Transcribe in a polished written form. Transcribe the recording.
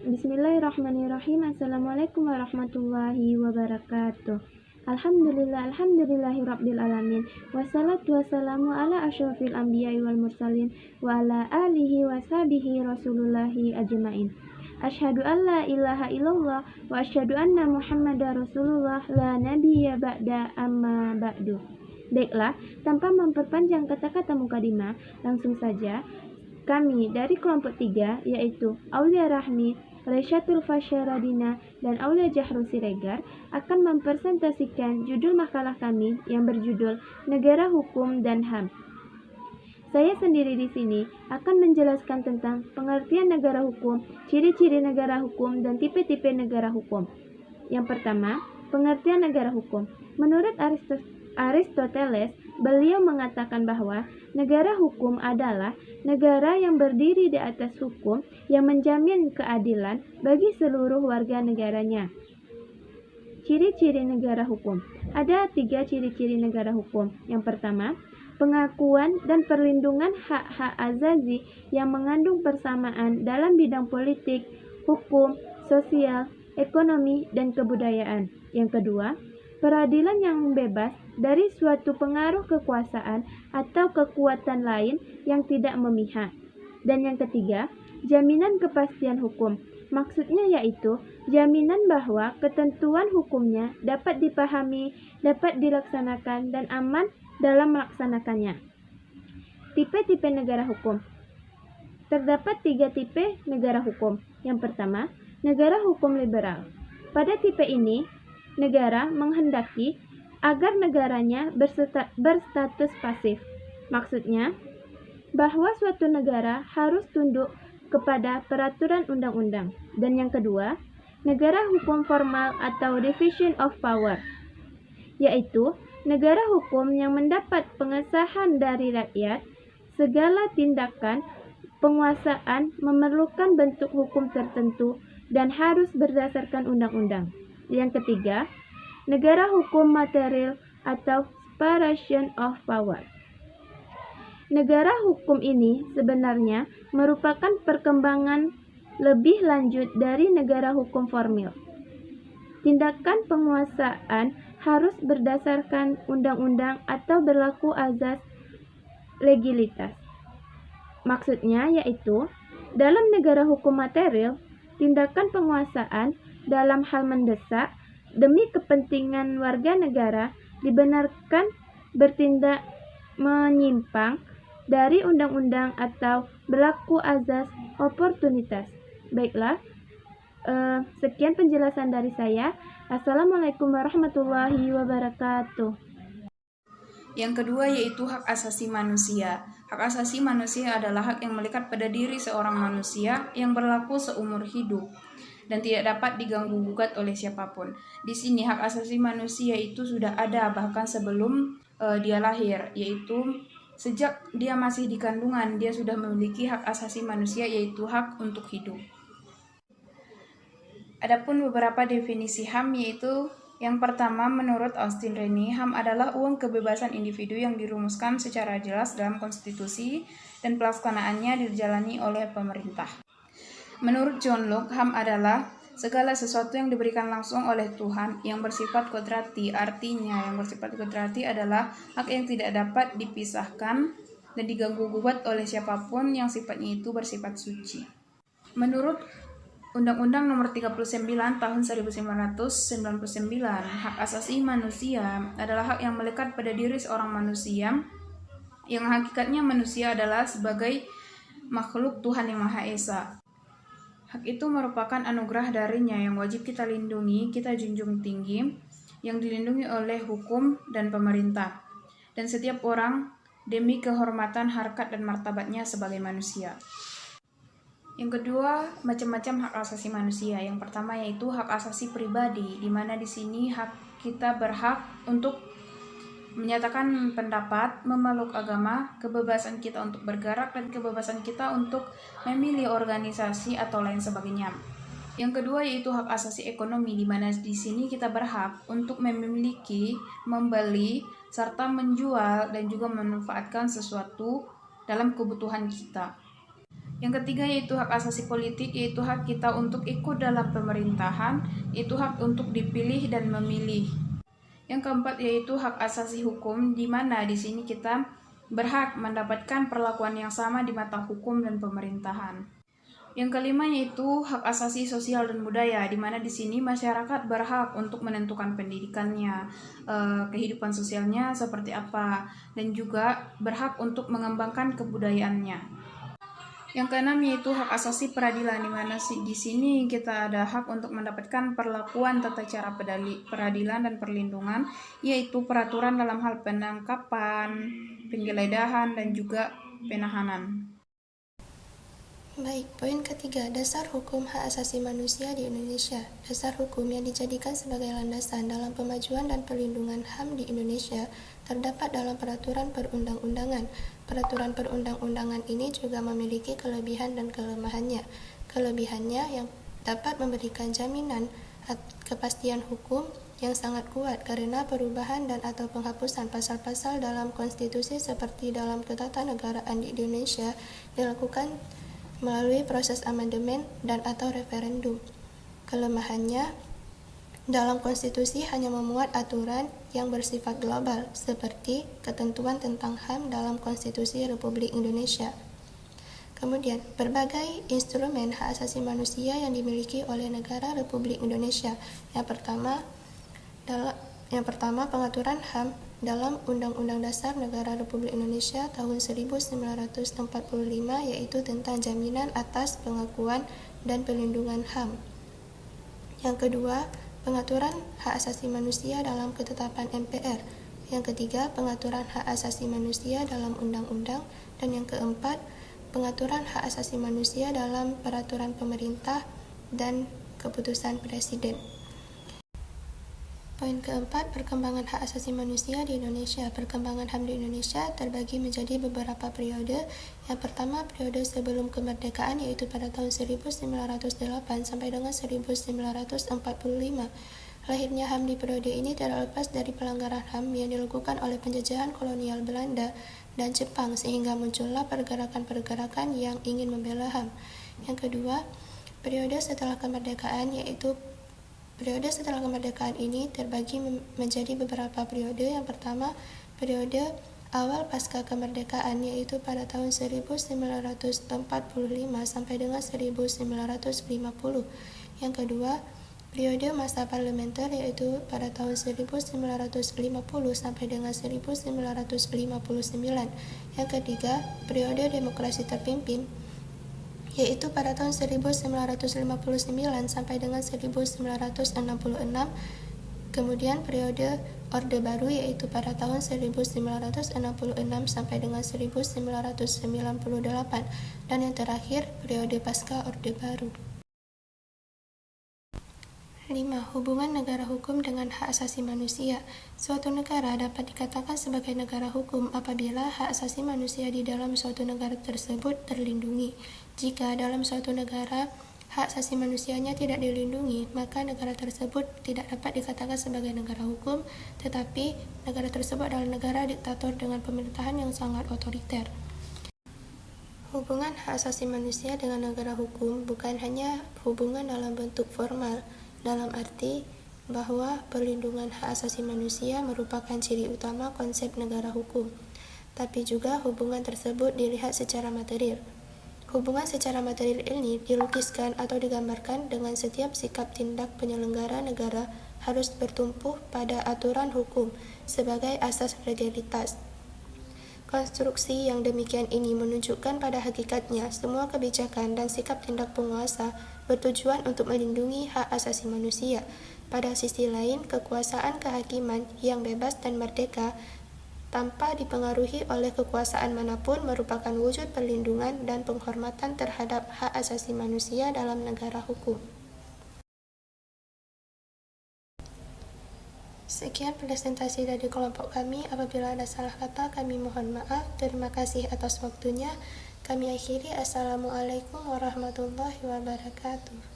Bismillahirrahmanirrahim. Assalamualaikum warahmatullahi wabarakatuh. Alhamdulillahirabbil alamin. Wassalatu wassalamu ala asyrofil anbiya'i wal mursalin wa ala alihi washabihi rasulullahi ajmain. Asyhadu an la ilaha illallah wa asyhadu anna Muhammadar Rasulullah la nabiyya ba'da amma ba'du. Baiklah, tanpa memperpanjang kata-kata mukadimah, langsung saja kami dari kelompok 3 yaitu Aulia Rahmi, Resyatul Fasyaradina, dan Aulia Jahru Siregar akan mempresentasikan judul makalah kami yang berjudul Negara Hukum dan HAM. Saya sendiri di sini akan menjelaskan tentang pengertian negara hukum, ciri-ciri negara hukum, dan tipe-tipe negara hukum. Yang pertama, pengertian negara hukum. Menurut Aristoteles, beliau mengatakan bahwa negara hukum adalah negara yang berdiri di atas hukum yang menjamin keadilan bagi seluruh warga negaranya. Ciri-ciri negara hukum. Ada 3 ciri-ciri negara hukum. Yang pertama, pengakuan dan perlindungan hak-hak azazi yang mengandung persamaan dalam bidang politik, hukum, sosial, ekonomi, dan kebudayaan. Yang kedua, peradilan yang bebas dari suatu pengaruh kekuasaan atau kekuatan lain yang tidak memihak. Dan yang ketiga, jaminan kepastian hukum. Maksudnya yaitu jaminan bahwa ketentuan hukumnya dapat dipahami, dapat dilaksanakan, dan aman dalam melaksanakannya. Tipe-tipe negara hukum. Terdapat 3 tipe negara hukum. Yang pertama, negara hukum liberal. Pada tipe ini, negara menghendaki agar negaranya berstatus pasif. Maksudnya, bahwa suatu negara harus tunduk kepada peraturan undang-undang. Dan yang kedua, negara hukum formal atau division of power, yaitu negara hukum yang mendapat pengesahan dari rakyat. Segala tindakan penguasaan memerlukan bentuk hukum tertentu dan harus berdasarkan undang-undang. Yang ketiga, negara hukum material atau separation of power. Negara hukum ini sebenarnya merupakan perkembangan lebih lanjut dari negara hukum formil. Tindakan penguasaan harus berdasarkan undang-undang atau berlaku azas legalitas. Maksudnya yaitu, dalam negara hukum material, tindakan penguasaan dalam hal mendesak demi kepentingan warga negara dibenarkan bertindak menyimpang dari undang-undang atau berlaku azas oportunitas. Baiklah, sekian penjelasan dari saya. Assalamualaikum warahmatullahi wabarakatuh. Yang kedua yaitu hak asasi manusia. Hak asasi manusia adalah hak yang melekat pada diri seorang manusia yang berlaku seumur hidup dan tidak dapat diganggu-gugat oleh siapapun. Di sini hak asasi manusia itu sudah ada bahkan sebelum dia lahir, yaitu sejak dia masih di kandungan dia sudah memiliki hak asasi manusia, yaitu hak untuk hidup. Adapun beberapa definisi HAM, yaitu yang pertama, menurut Austin Reni, HAM adalah uang kebebasan individu yang dirumuskan secara jelas dalam konstitusi dan pelaksanaannya dijalani oleh pemerintah. Menurut John Locke, HAM adalah segala sesuatu yang diberikan langsung oleh Tuhan yang bersifat kodrati. Artinya, yang bersifat kodrati adalah hak yang tidak dapat dipisahkan dan diganggu-gugat oleh siapapun yang sifatnya itu bersifat suci. Menurut Undang-Undang Nomor 39 Tahun 1999, hak asasi manusia adalah hak yang melekat pada diri seorang manusia, yang hakikatnya manusia adalah sebagai makhluk Tuhan yang Maha Esa. Hak itu merupakan anugerah darinya yang wajib kita lindungi, kita junjung tinggi, yang dilindungi oleh hukum dan pemerintah, dan setiap orang demi kehormatan, harkat, dan martabatnya sebagai manusia. Yang kedua, macam-macam hak asasi manusia. Yang pertama yaitu hak asasi pribadi, di mana di sini hak kita berhak untuk menyatakan pendapat, memeluk agama, kebebasan kita untuk bergerak, dan kebebasan kita untuk memilih organisasi atau lain sebagainya. Yang kedua yaitu hak asasi ekonomi, di mana di sini kita berhak untuk memiliki, membeli, serta menjual dan juga memanfaatkan sesuatu dalam kebutuhan kita. Yang ketiga yaitu hak asasi politik, yaitu hak kita untuk ikut dalam pemerintahan, yaitu hak untuk dipilih dan memilih. Yang keempat yaitu hak asasi hukum, di mana di sini kita berhak mendapatkan perlakuan yang sama di mata hukum dan pemerintahan. Yang kelima yaitu hak asasi sosial dan budaya, di mana di sini masyarakat berhak untuk menentukan pendidikannya, kehidupan sosialnya seperti apa, dan juga berhak untuk mengembangkan kebudayaannya. Yang keenam yaitu hak asasi peradilan, di mana di sini kita ada hak untuk mendapatkan perlakuan tata cara peradilan dan perlindungan, yaitu peraturan dalam hal penangkapan, penggeledahan, dan juga penahanan. Baik, poin ketiga, dasar hukum hak asasi manusia di Indonesia. Dasar hukum yang dijadikan sebagai landasan dalam pemajuan dan perlindungan HAM di Indonesia terdapat dalam peraturan perundang-undangan. Peraturan perundang-undangan ini juga memiliki kelebihan dan kelemahannya. Kelebihannya yang dapat memberikan jaminan kepastian hukum yang sangat kuat karena perubahan dan atau penghapusan pasal-pasal dalam konstitusi seperti dalam ketatanegaraan di Indonesia dilakukan melalui proses amandemen dan atau referendum. Kelemahannya, dalam konstitusi hanya memuat aturan yang bersifat global, seperti ketentuan tentang HAM dalam Konstitusi Republik Indonesia. Kemudian, berbagai instrumen hak asasi manusia yang dimiliki oleh negara Republik Indonesia. Yang pertama, pengaturan HAM dalam Undang-Undang Dasar Negara Republik Indonesia tahun 1945, yaitu tentang jaminan atas pengakuan dan perlindungan HAM. Yang kedua, pengaturan hak asasi manusia dalam ketetapan MPR. Yang ketiga, pengaturan hak asasi manusia dalam undang-undang. Dan yang keempat, pengaturan hak asasi manusia dalam peraturan pemerintah dan keputusan presiden. Poin keempat, perkembangan hak asasi manusia di Indonesia. Perkembangan HAM di Indonesia terbagi menjadi beberapa periode. Yang pertama, periode sebelum kemerdekaan, yaitu pada tahun 1908 sampai dengan 1945. Lahirnya HAM di periode ini tidak lepas dari pelanggaran HAM yang dilakukan oleh penjajahan kolonial Belanda dan Jepang, sehingga muncullah pergerakan-pergerakan yang ingin membela HAM. Yang kedua, periode setelah kemerdekaan, yaitu periode setelah kemerdekaan ini terbagi menjadi beberapa periode. Yang pertama, periode awal pasca kemerdekaan, yaitu pada tahun 1945 sampai dengan 1950. Yang kedua, periode masa parlementer, yaitu pada tahun 1950 sampai dengan 1959. Yang ketiga, periode demokrasi terpimpin, yaitu pada tahun 1959 sampai dengan 1966. Kemudian periode Orde Baru, yaitu pada tahun 1966 sampai dengan 1998. Dan yang terakhir, periode pasca Orde Baru. 5. Hubungan negara hukum dengan hak asasi manusia. Suatu negara dapat dikatakan sebagai negara hukum apabila hak asasi manusia di dalam suatu negara tersebut terlindungi. Jika dalam suatu negara hak asasi manusianya tidak dilindungi, maka negara tersebut tidak dapat dikatakan sebagai negara hukum, tetapi negara tersebut adalah negara diktator dengan pemerintahan yang sangat otoriter. Hubungan hak asasi manusia dengan negara hukum bukan hanya hubungan dalam bentuk formal, dalam arti bahwa perlindungan hak asasi manusia merupakan ciri utama konsep negara hukum, tapi juga hubungan tersebut dilihat secara material. Hubungan secara material ini dilukiskan atau digambarkan dengan setiap sikap tindak penyelenggara negara harus bertumpu pada aturan hukum sebagai asas legalitas. Konstruksi yang demikian ini menunjukkan pada hakikatnya semua kebijakan dan sikap tindak penguasa bertujuan untuk melindungi hak asasi manusia. Pada sisi lain, kekuasaan kehakiman yang bebas dan merdeka tanpa dipengaruhi oleh kekuasaan manapun merupakan wujud perlindungan dan penghormatan terhadap hak asasi manusia dalam negara hukum. Sekian presentasi dari kelompok kami. Apabila ada salah kata, kami mohon maaf. Terima kasih atas waktunya. Kami akhiri. Assalamualaikum warahmatullahi wabarakatuh.